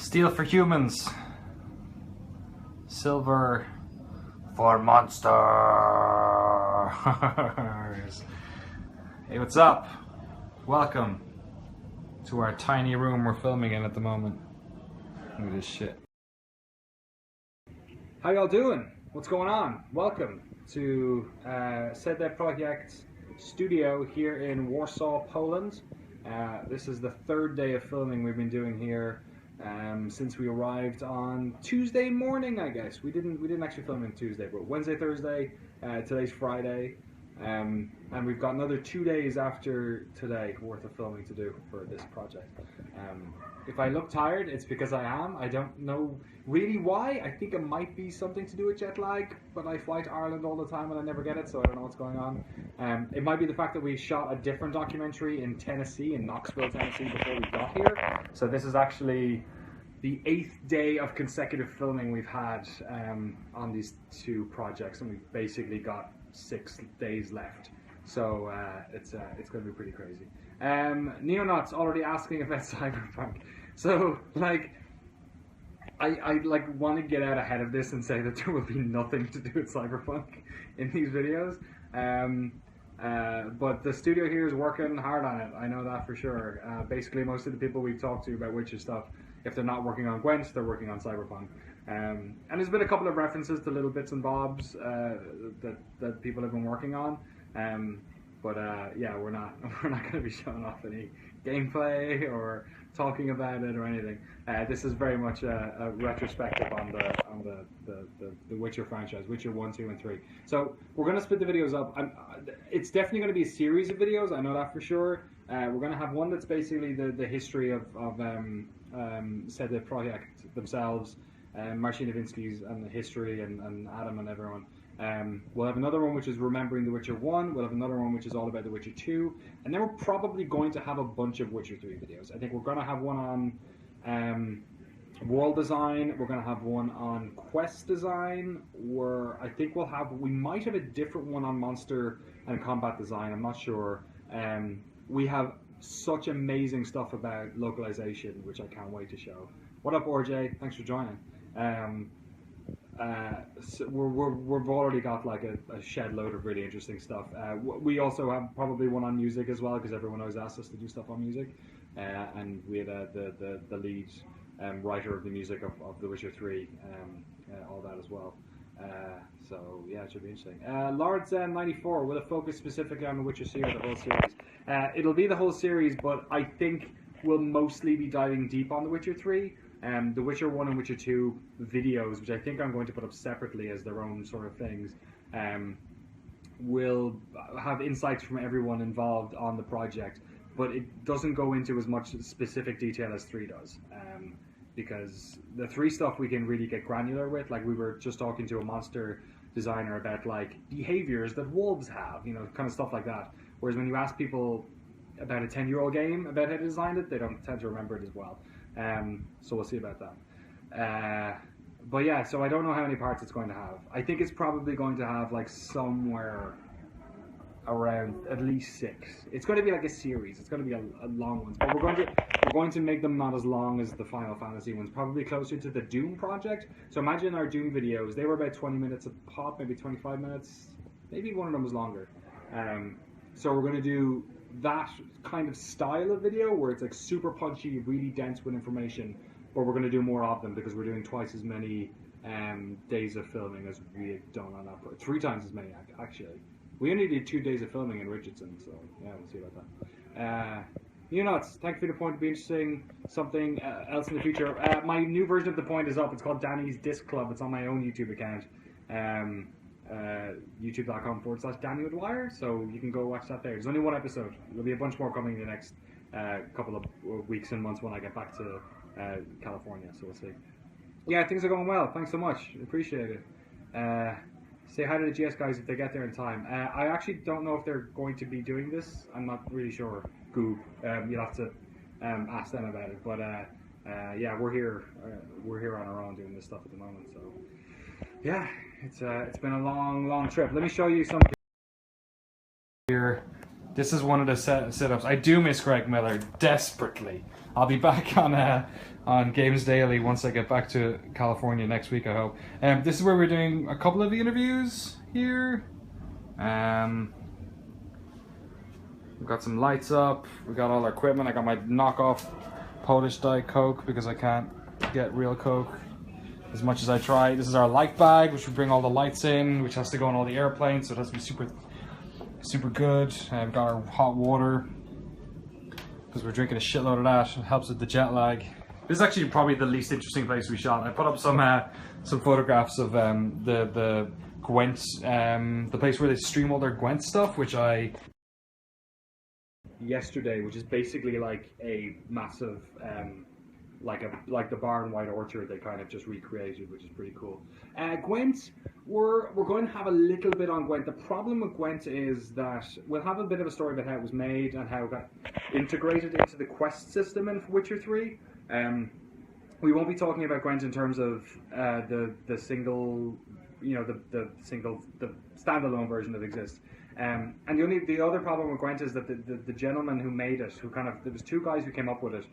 Steel for humans. Silver for monsters. Hey, what's up? Welcome to our tiny room we're filming in at the moment. Look at this shit. How y'all doing? What's going on? Welcome to Sedle Project studio here in Warsaw, Poland. This is the third day of filming we've been doing here since we arrived on Tuesday morning, I guess. We didn't actually film on Tuesday, but Wednesday, Thursday, today's Friday, and we've got another 2 days after today worth of filming to do for this project. If I look tired, it's because I am. I don't know really why. I think it might be something to do with jet lag, but I fly to Ireland all the time and I never get it, so I don't know what's going on. It might be the fact that we shot a different documentary in Tennessee, in Knoxville, Tennessee, before we got here. So this is actually the 8th day of consecutive filming we've had on these two projects, and we've basically got 6 days left. So it's going to be pretty crazy. Neonauts already asking about Cyberpunk. So like, I like want to get out ahead of this and say that there will be nothing to do with Cyberpunk in these videos. But the studio here is working hard on it. I know that for sure. Basically, most of the people we've talked to about Witcher stuff, if they're not working on Gwent, they're working on Cyberpunk. And there's been a couple of references to little bits and bobs that people have been working on. Yeah, we're not going to be showing off any gameplay or talking about it or anything. This is very much a retrospective on the Witcher franchise, Witcher 1, 2, and 3. So we're going to split the videos up. It's definitely going to be a series of videos, I know that for sure. We're going to have one that's basically the history of Sedle Project themselves, Marcin Nowinski's and the history, and Adam and everyone. We'll have another one which is remembering The Witcher 1, we'll have another one which is all about The Witcher 2, and then we're probably going to have a bunch of Witcher 3 videos. I think we're going to have one on world design, we're going to have one on quest design, I think we might have a different one on monster and combat design, I'm not sure. We have such amazing stuff about localization, which I can't wait to show. What up, RJ? Thanks for joining. So we've already got like a shed load of really interesting stuff. We also have probably one on music as well, because everyone always asks us to do stuff on music, and we had the lead writer of the music of The Witcher 3, all that as well. So yeah, it should be interesting. Lord Zen 94, will it focus specifically on The Witcher series or the whole series? It'll be the whole series, but I think we'll mostly be diving deep on The Witcher 3. The Witcher 1 and Witcher 2 videos, which I think I'm going to put up separately as their own sort of things, will have insights from everyone involved on the project, but it doesn't go into as much specific detail as 3 does. Because the 3 stuff we can really get granular with, like we were just talking to a monster designer about like behaviors that wolves have, you know, kind of stuff like that. Whereas when you ask people about a 10-year-old game about how to design it, they don't tend to remember it as well. So we'll see about that. But yeah, so I don't know how many parts it's going to have. I think it's probably going to have like somewhere around at least 6. It's going to be like a series. It's going to be a long one. But we're going to make them not as long as the Final Fantasy ones. Probably closer to the Doom project. So imagine our Doom videos. They were about 20 minutes a pop, maybe 25 minutes. Maybe one of them was longer. So we're going to do that kind of style of video where it's like super punchy, really dense with information, but we're going to do more of them because we're doing twice as many days of filming as we had done on that. 3 times as many, actually. We only did 2 days of filming in Richardson, so yeah, we'll see about that. You nuts, thank you for the point. It'll be interesting. Something else in the future. My new version of The Point is up. It's called Danny's Disc Club. It's on my own YouTube account. YouTube.com/Danny O'Dwyer, so you can go watch that there. There's only 1 episode. There'll be a bunch more coming in the next couple of weeks and months when I get back to California, so we'll see. Yeah, things are going well. Thanks so much. Appreciate it. Say hi to the GS guys if they get there in time. I actually don't know if they're going to be doing this. I'm not really sure. Goob. You'll have to ask them about it. But yeah, we're here on our own doing this stuff at the moment. So yeah, it's been a long trip. Let me show you something here. This is one of the setups. I do miss Greg Miller desperately. I'll be back on on Games Daily once I get back to California next week, I hope. This is where we're doing a couple of the interviews here. We've got some lights up, we got all our equipment. I got my knockoff Polish Diet Coke because I can't get real Coke as much as I try. This is our light bag, which we bring all the lights in, which has to go on all the airplanes, so it has to be super good. We've got our hot water because we're drinking a shitload of that. It helps with the jet lag. This is actually probably the least interesting place we shot. I put up some photographs of the Gwent, the place where they stream all their Gwent stuff, which I yesterday, which is basically like a massive like the bar in White Orchard they kind of just recreated, which is pretty cool. Gwent, we're going to have a little bit on Gwent. The problem with Gwent is that we'll have a bit of a story about how it was made and how it got integrated into the quest system in Witcher 3. We won't be talking about Gwent in terms of the single, the standalone version that exists. And the other problem with Gwent is that the gentleman who made it, there was two guys who came up with it.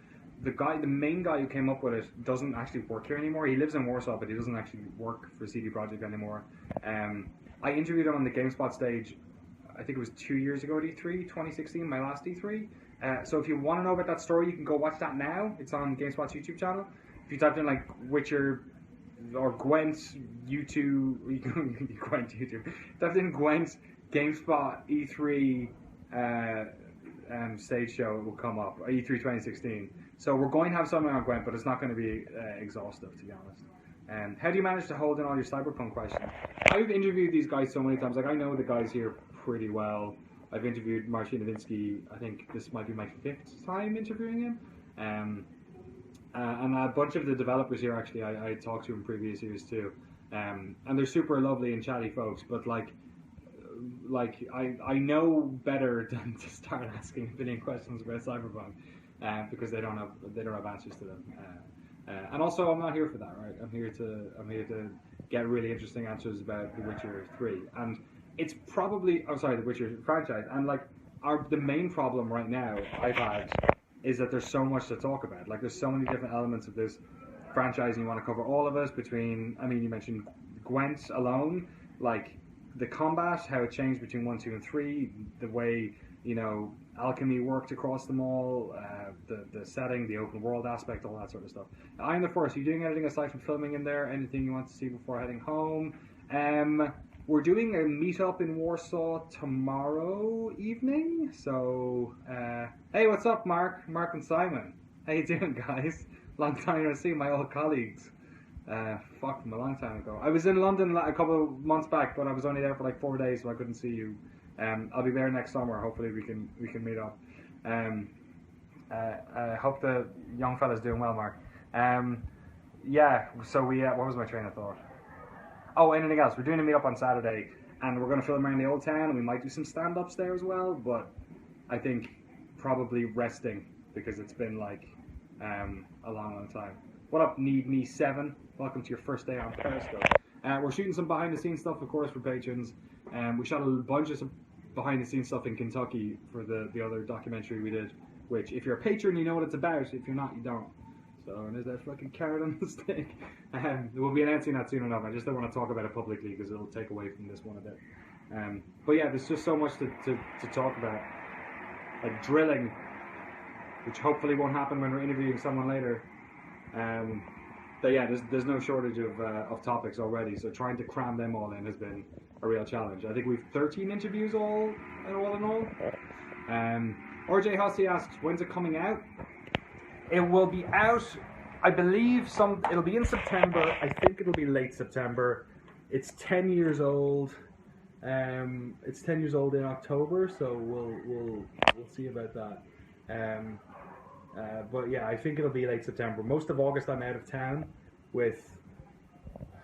The main guy who came up with it doesn't actually work here anymore. He lives in Warsaw, but he doesn't actually work for CD Projekt anymore. I interviewed him on the GameSpot stage, I think it was 2 years ago at E3, 2016, my last E3. So if you want to know about that story, you can go watch that now. It's on GameSpot's YouTube channel. If you type in like Witcher or Gwent YouTube, Gwent YouTube. Type in Gwent GameSpot E3 stage show, it will come up. E3 2016. So we're going to have something on Gwent, but it's not going to be exhaustive, to be honest. How do you manage to hold in all your Cyberpunk questions? I've interviewed these guys so many times. Like, I know the guys here pretty well. I've interviewed Marcin Nowinski. I think this might be my 5th time interviewing him. And a bunch of the developers here, actually, I talked to in previous years too. And they're super lovely and chatty folks, but like I know better than to start asking a billion questions about Cyberpunk, because they don't have answers to them. And also, I'm not here for that, right? I'm here to get really interesting answers about The Witcher 3, and it's probably the Witcher franchise. And like the main problem right now I've had is that there's so much to talk about. Like, there's so many different elements of this franchise, and you want to cover all of us. You mentioned Gwent alone, like the combat, how it changed between 1, 2, and 3, the way alchemy worked across them all, the setting, the open world aspect, all that sort of stuff. I'm the first. Are you doing anything aside from filming in there? Anything you want to see before heading home? We're doing a meetup in Warsaw tomorrow evening. So, hey, what's up, Mark and Simon? How you doing, guys? Long time no see, my old colleagues. From a long time ago. I was in London a couple of months back, but I was only there for like 4 days, so I couldn't see you. I'll be there next summer. Hopefully we can meet up. I hope the young fella's doing well, Mark. So what was my train of thought? Oh, anything else? We're doing a meetup on Saturday, and we're going to film around the Old Town, and we might do some stand-ups there as well, but I think probably resting, because it's been like a long time. What up, Need Me 7? Welcome to your first day on Periscope. We're shooting some behind-the-scenes stuff, of course, for patrons. We shot a bunch of some behind-the-scenes stuff in Kentucky for the other documentary we did, which, if you're a patron, you know what it's about. If you're not, you don't. So, and there's that fucking carrot on the stick. We'll be announcing that soon enough. I just don't want to talk about it publicly because it'll take away from this one a bit. But yeah, there's just so much to talk about. Like drilling, which hopefully won't happen when we're interviewing someone later. But yeah, there's no shortage of topics already, so trying to cram them all in has been a real challenge. I think we've 13 interviews all in all. RJ Hussey asks, when's it coming out? It will be out, I believe, it'll be in September. I think it'll be late September. It's 10 years old. It's 10 years old in October, so we'll see about that. But yeah, I think it'll be late September. Most of August I'm out of town with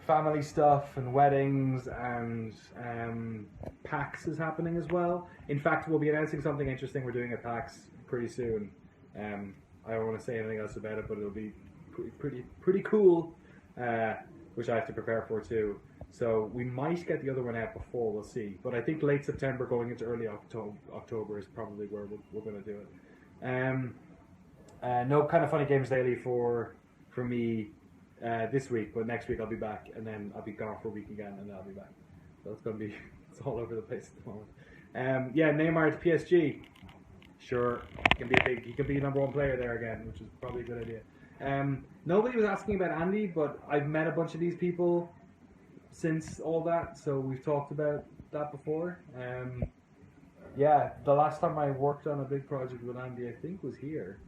family stuff and weddings, and PAX is happening as well. In fact, we'll be announcing something interesting we're doing at PAX pretty soon. I don't want to say anything else about it, but it'll be pretty cool, which I have to prepare for too. So we might get the other one out before, we'll see. But I think late September going into early October is probably where we're going to do it. No Kind of Funny Games Daily for for me this week, but next week I'll be back, and then I'll be gone for a week again, and then I'll be back. So it's gonna be it's all over the place at the moment. Yeah, Neymar to PSG. Sure, he can be number one player there again, which is probably a good idea. Nobody was asking about Andy, but I've met a bunch of these people since all that, so we've talked about that before. Yeah, the last time I worked on a big project with Andy, I think, was here,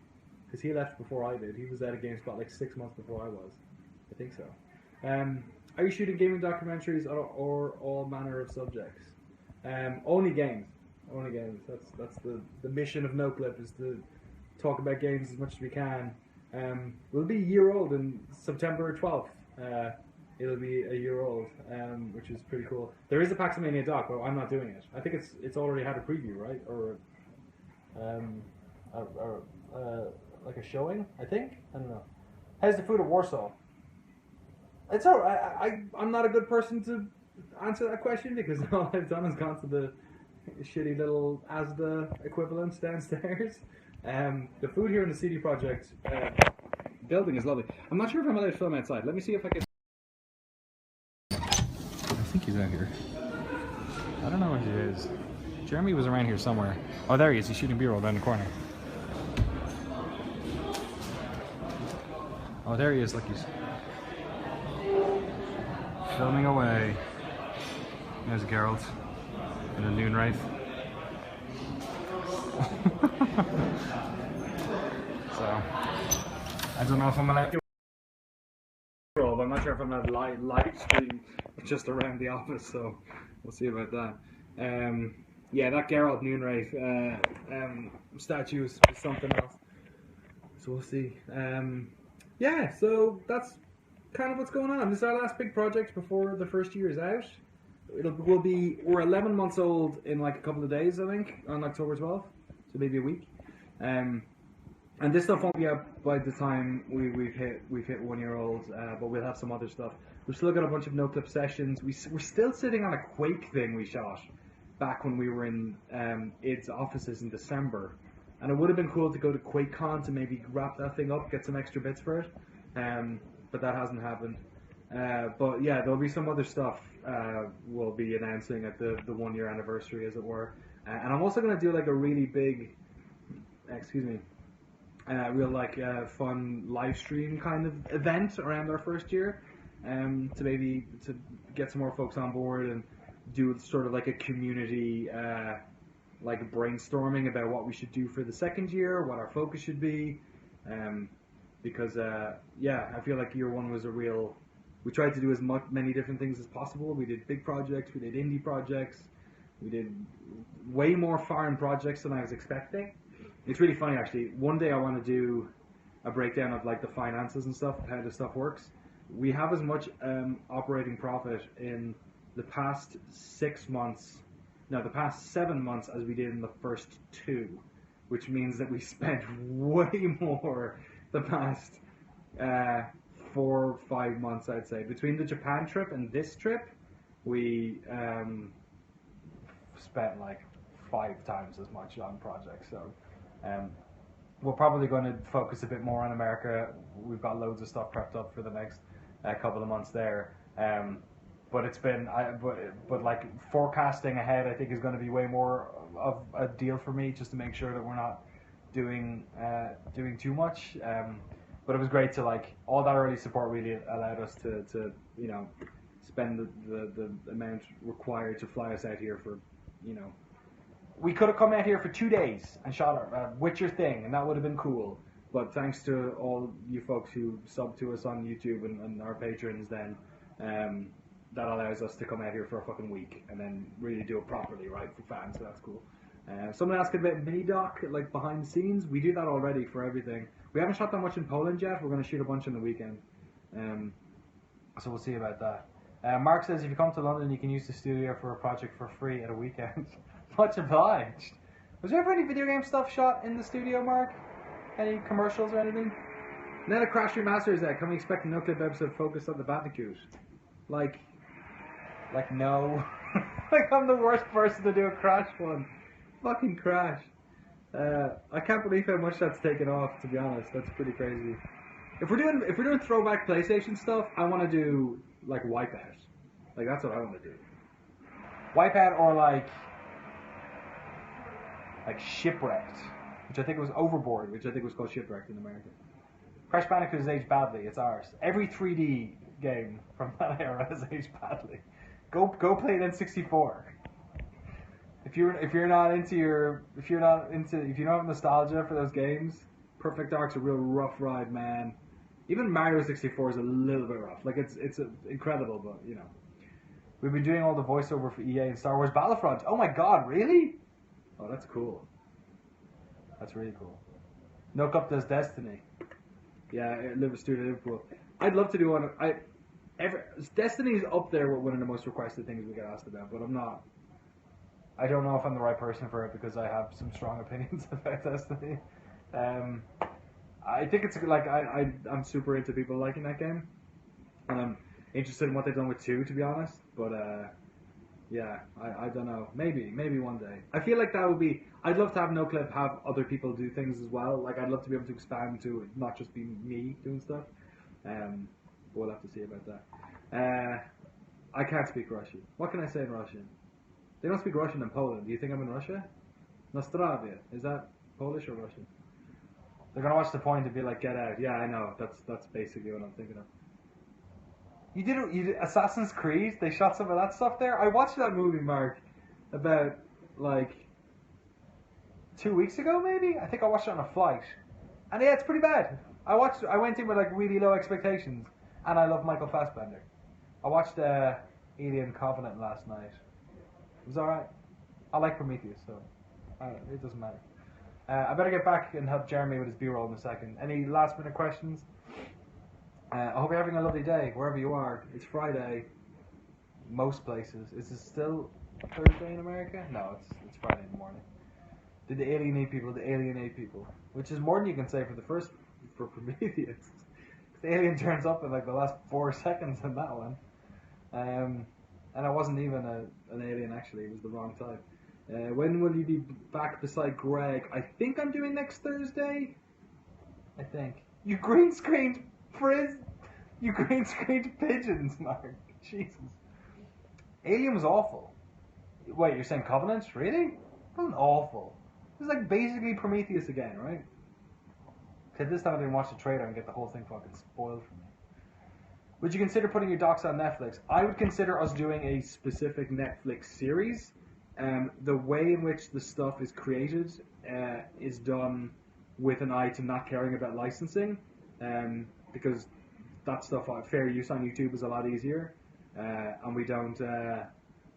because he left before I did. He was at a GameSpot like 6 months before I was. I think so. Are you shooting gaming documentaries or all manner of subjects? Only games. Only games. That's the mission of NoClip, is to talk about games as much as we can. We'll be a year old in September 12th. It'll be a year old, which is pretty cool. There is a Paxmania doc, but I'm not doing it. I think it's already had a preview, right? Or like a showing, I think? I don't know. How's the food at Warsaw? It's alright. I'm not a good person to answer that question, because all I've done is gone to the shitty little Asda equivalents downstairs. The food here in the CD Projekt building is lovely. I'm not sure if I'm allowed to film outside. Let me see if I can. I think he's out here. I don't know where he is. Jeremy was around here somewhere. Oh, there he is. He's shooting B-roll down the corner. Oh, there he is. Look, he's filming away. There's Geralt and a noon wraith. So, I don't know if I'm allowed to. I'm not sure if I'm allowed to live stream just around the office, so we'll see about that. Yeah, that Geralt noon wraith statue is something else. So we'll see. Yeah, so that's kind of what's going on. This is our last big project before the first year is out. We're 11 months old in like a couple of days, I think, on October 12th, so maybe a week. And this stuff won't be up by the time we've hit 1 year old, but we'll have some other stuff. We've still got a bunch of NoClip sessions. We're still sitting on a Quake thing we shot back when we were in ID's offices in December, and it would have been cool to go to QuakeCon to maybe wrap that thing up, get some extra bits for it, but that hasn't happened. But yeah, there'll be some other stuff we'll be announcing at the 1 year anniversary, as it were. And I'm also going to do like a really big, real fun live stream kind of event around our first year, to get some more folks on board and do sort of like a community like brainstorming about what we should do for the second year, what our focus should be, because I feel like year one was we tried to do as many different things as possible. We did big projects, we did indie projects, we did way more foreign projects than I was expecting. It's really funny, actually. One day I want to do a breakdown of like the finances and stuff, how this stuff works. We have as much operating profit in the past 7 months as we did in the first 2, which means that we spent way more the past 4 or 5 months, I'd say. Between the Japan trip and this trip, we spent like 5 times as much on projects. So we're probably going to focus a bit more on America. We've got loads of stuff prepped up for the next couple of months there. But it's been, but like forecasting ahead, I think is going to be way more of a deal for me, just to make sure that we're not doing too much. But it was great to like all that early support really allowed us to spend the amount required to fly us out here for, we could have come out here for 2 days and shot our Witcher thing, and that would have been cool. But thanks to all you folks who sub to us on YouTube and our patrons, then that allows us to come out here for a fucking week and then really do it properly, right, for fans. So that's cool. Someone asking about mini doc, like behind the scenes. We do that already for everything. We haven't shot that much in Poland yet. We're going to shoot a bunch on the weekend. So we'll see about that. Mark says if you come to London, you can use the studio for a project for free at a weekend. Much obliged. Was there ever any video game stuff shot in the studio, Mark? Any commercials or anything? And then a Crash Remaster is that. Can we expect a NoClip episode focused on the Bandicoot? Like no. Like I'm the worst person to do a Crash one. Fucking Crash. I can't believe how much that's taken off, to be honest. That's pretty crazy. If we're doing throwback PlayStation stuff, I want to do like Wipeout. Like that's what I want to do. Wipeout or like Shipwrecked, which I think was Overboard, Which I think was called Shipwrecked in America. Crash Bandicoot has aged badly. It's ours. Every 3D game from that era has aged badly. Go play it in 64. If you don't have nostalgia for those games, Perfect Dark's a real rough ride, man. Even Mario 64 is a little bit rough. Like it's incredible, but you know. We've been doing all the voiceover for EA and Star Wars Battlefront. Oh my god, really? Oh, that's cool. That's really cool. No Cup does Destiny. Yeah, Liverpool. I'd love to do one. Destiny's up there with one of the most requested things we get asked about, but I'm not. I don't know if I'm the right person for it because I have some strong opinions about Destiny. I think it's like I'm super into people liking that game, and I'm interested in what they've done with 2, to be honest. But yeah, I don't know. Maybe one day. I feel like that would be. I'd love to have NoClip have other people do things as well. Like I'd love to be able to expand to it, not just be me doing stuff. We'll have to see about that. I can't speak Russian. What can I say in Russian? They don't speak Russian in Poland. Do you think I'm in Russia? Nostravia. Is that Polish or Russian? They're gonna watch the point and be like, Get out. Yeah, I know. That's basically what I'm thinking of. You did Assassin's Creed? They shot some of that stuff there? I watched that movie, Mark, about like 2 weeks ago, maybe? I think I watched it on a flight. And yeah, it's pretty bad. I went in with like really low expectations, and I love Michael Fassbender. I watched Alien Covenant last night. It was alright. I like Prometheus, so it doesn't matter. I better get back and help Jeremy with his B-roll in a second. Any last minute questions? I hope you're having a lovely day, wherever you are. It's Friday. Most places. Is it still Thursday in America? No, it's Friday in the morning. Did they alienate people? They alienate people. Which is more than you can say for Prometheus. The alien turns up in like the last 4 seconds in that one. And I wasn't even an alien actually, it was the wrong type. When will you be back beside Greg? I think I'm doing next Thursday. I think. You green screened pigeons, Mark. Jesus. Alien was awful. Wait, you're saying Covenant? Really? It wasn't awful. It was like basically Prometheus again, right? Because this time I didn't watch the trailer and get the whole thing fucking spoiled for me. Would you consider putting your docs on Netflix? I would consider us doing a specific Netflix series. The way in which the stuff is created is done with an eye to not caring about licensing, because that stuff, fair use on YouTube is a lot easier, and we don't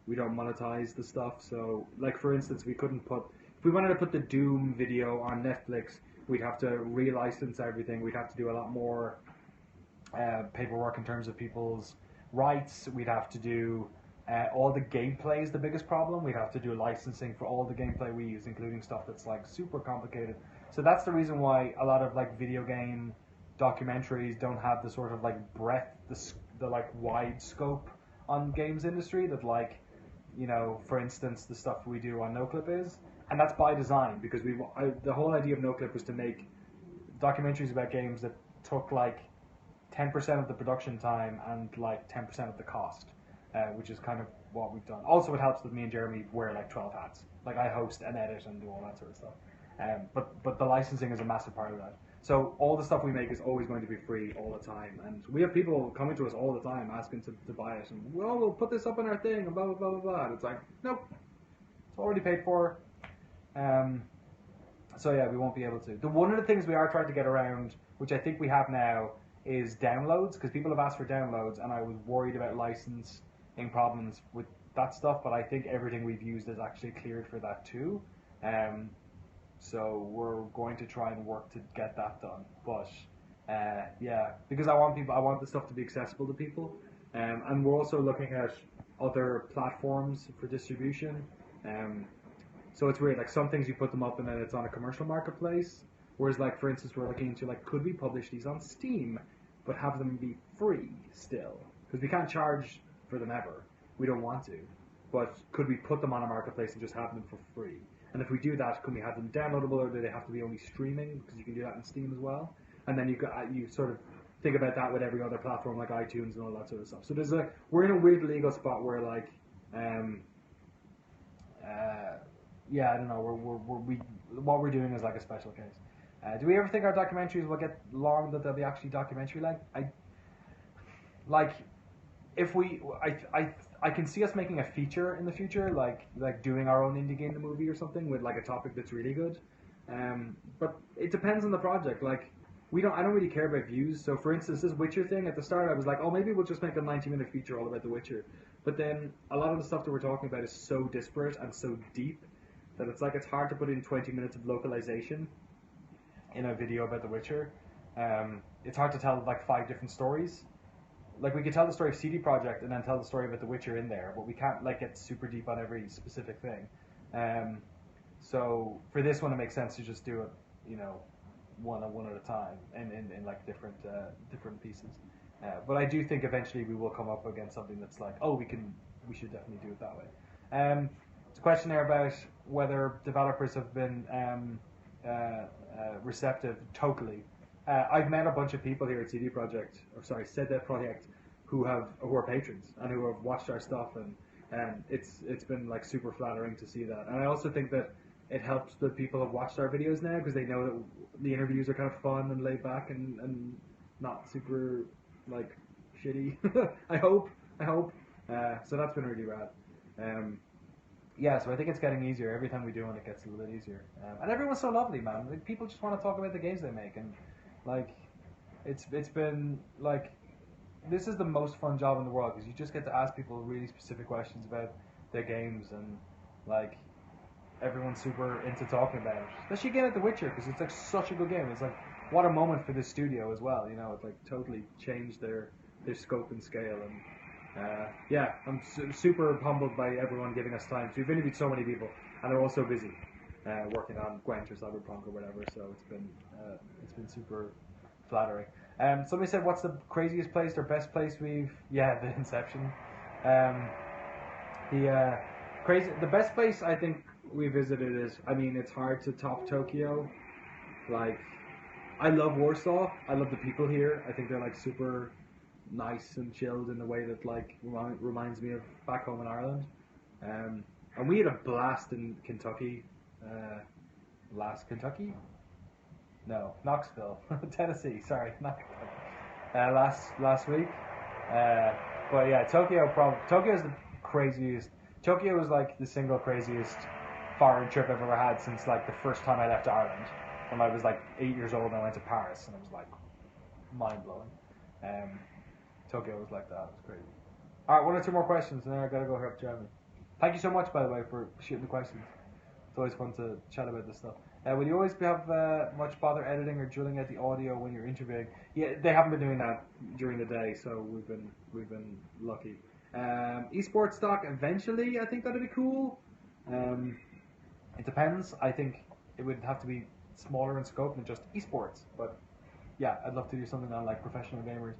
monetize the stuff. So, like for instance, if we wanted to put the Doom video on Netflix, we'd have to relicense everything. We'd have to do a lot more paperwork in terms of people's rights. We'd have to do all the gameplay is the biggest problem. We'd have to do licensing for all the gameplay we use, including stuff that's like super complicated. So that's the reason why a lot of like video game documentaries don't have the sort of like breadth, the like wide scope on games industry that like, you know, for instance, the stuff we do on NoClip is. And that's by design, because the whole idea of NoClip was to make documentaries about games that took like 10% of the production time and like 10% of the cost, which is kind of what we've done. Also, it helps that me and Jeremy wear like 12 hats. Like I host and edit and do all that sort of stuff. But the licensing is a massive part of that. So all the stuff we make is always going to be free all the time. And we have people coming to us all the time asking to buy it. And, well, we'll put this up in our thing and blah, blah, blah, blah, blah. And it's like, nope, it's already paid for. So yeah, we won't be able to. One of the things we are trying to get around, which I think we have now, is downloads, because people have asked for downloads, and I was worried about licensing problems with that stuff, but I think everything we've used is actually cleared for that too. So we're going to try and work to get that done. But yeah, because I want the stuff to be accessible to people, and we're also looking at other platforms for distribution. So it's weird, like some things you put them up and then it's on a commercial marketplace, whereas like for instance we're looking into like, could we publish these on Steam but have them be free still? Because we can't charge for them ever. We don't want to. But could we put them on a marketplace and just have them for free? And if we do that, can we have them downloadable, or do they have to be only streaming? Because you can do that in Steam as well. and then you sort of think about that with every other platform like iTunes and all that sort of stuff. So we're in a weird legal spot where like, yeah, I don't know. What we're doing is like a special case. Do we ever think our documentaries will get long that they'll be actually documentary like if I can see us making a feature in the future, like doing our own indie game, the movie or something with like a topic that's really good. But it depends on the project. Like I don't really care about views. So for instance, this Witcher thing at the start, I was like, oh, maybe we'll just make a 90-minute feature all about The Witcher. But then a lot of the stuff that we're talking about is so disparate and so deep that it's hard to put in 20 minutes of localization in a video about The Witcher. It's hard to tell like 5 different stories. Like we could tell the story of CD Projekt and then tell the story about The Witcher in there, but we can't like get super deep on every specific thing. So for this one, it makes sense to just do it, you know, one at a time and in like different pieces. But I do think eventually we will come up against something that's like, oh, we should definitely do it that way. There's a question there about whether developers have been receptive. Totally. I've met a bunch of people here at CD Projekt, who are patrons and who have watched our stuff, and it's been like super flattering to see that. And I also think that it helps that people have watched our videos now because they know that the interviews are kind of fun and laid back and not super like shitty. I hope. So that's been really rad. Yeah, so I think it's getting easier every time we do one. It gets a little bit easier, and everyone's so lovely, man. Like, people just want to talk about the games they make, and like it's been like this is the most fun job in the world because you just get to ask people really specific questions about their games, and like everyone's super into talking about it. Especially again at The Witcher because it's like such a good game. It's like what a moment for this studio as well. You know, it's like totally changed their scope and scale, and yeah, I'm super humbled by everyone giving us time. So we've interviewed so many people, and they're all so busy working on Gwent or Cyberpunk or whatever. So it's been super flattering. Somebody said, "What's the craziest place or best place we've?" Yeah, the Inception. The best place I think we visited is. I mean, it's hard to top Tokyo. Like, I love Warsaw. I love the people here. I think they're like super nice and chilled in a way that like reminds me of back home in Ireland. And we had a blast in Kentucky. Kentucky? No, Knoxville, Tennessee. Sorry, not Kentucky. Last week. But yeah, Tokyo is the craziest. Tokyo was like the single craziest foreign trip I've ever had since like the first time I left Ireland when I was like 8 years old and I went to Paris, and it was like mind blowing. Tokyo was like that. It was crazy. All right, 1 or 2 more questions, and then I gotta go help Jeremy. Thank you so much, by the way, for shooting the questions. It's always fun to chat about this stuff. Will you always have much bother editing or drilling out the audio when you're interviewing? Yeah, they haven't been doing that during the day, so we've been lucky. Esports doc eventually, I think that'd be cool. It depends. I think it would have to be smaller in scope than just esports, but yeah, I'd love to do something on like professional gamers.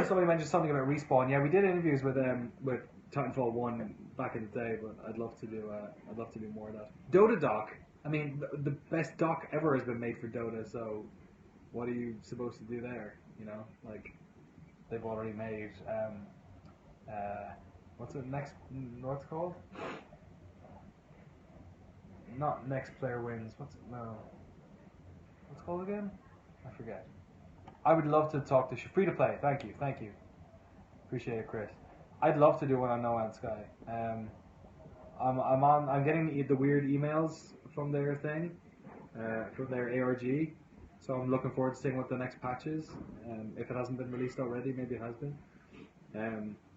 Somebody mentioned something about Respawn. Yeah, we did interviews with Titanfall 1 back in the day, but I'd love to do more of that. Dota doc. I mean, the best doc ever has been made for Dota. So, what are you supposed to do there? You know, like they've already made. What's it called? Not next player wins. What's it called again? I forget. I would love to talk to free to play. Thank you. Appreciate it, Chris. I'd love to do one on No Man's Sky. I'm getting the weird emails from their thing, from their ARG. So I'm looking forward to seeing what the next patch is. If it hasn't been released already, maybe it has been.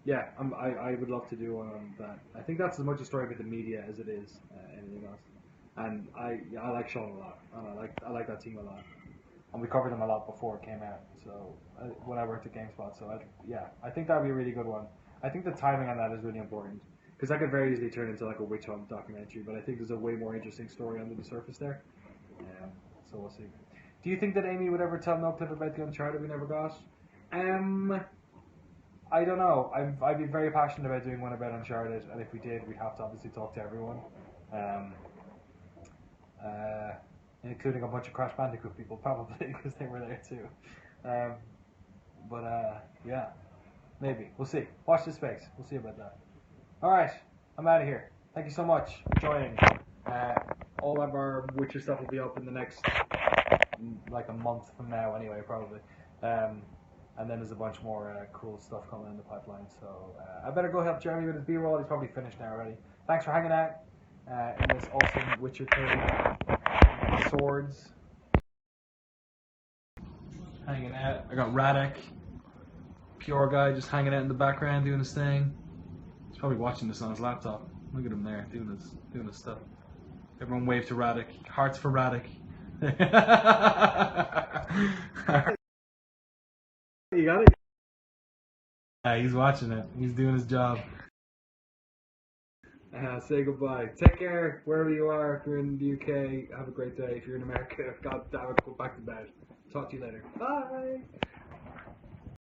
Yeah, I would love to do one on that. I think that's as much a story about the media as it is anything else. And I like Sean a lot, and I like that team a lot. And we covered them a lot before it came out. So when I worked at GameSpot, so I think that would be a really good one. I think the timing on that is really important because that could very easily turn into like a witch hunt documentary. But I think there's a way more interesting story under the surface there. So we'll see. Do you think that Amy would ever tell No Clip about the Uncharted we never got? I don't know. I'd be very passionate about doing one about Uncharted, and if we did, we'd have to obviously talk to everyone. In including a bunch of Crash Bandicoot people, probably, because they were there too. Yeah, maybe. We'll see. Watch this space. We'll see about that. Alright, I'm out of here. Thank you so much for joining. All of our Witcher stuff will be up in the next, like a month from now anyway, probably. And then there's a bunch more cool stuff coming in the pipeline. So I better go help Jeremy with his B-roll. He's probably finished now already. Thanks for hanging out in this awesome Witcher 3 swords. Hanging out. I got Radek, pure guy, just hanging out in the background doing his thing. He's probably watching this on his laptop. Look at him there doing his stuff. Everyone wave to Radek. Hearts for Radek. you got it. Yeah, he's watching it. He's doing his job. Say goodbye. Take care wherever you are. If you're in the UK, have a great day. If you're in America, God damn it, go back to bed. Talk to you later. Bye.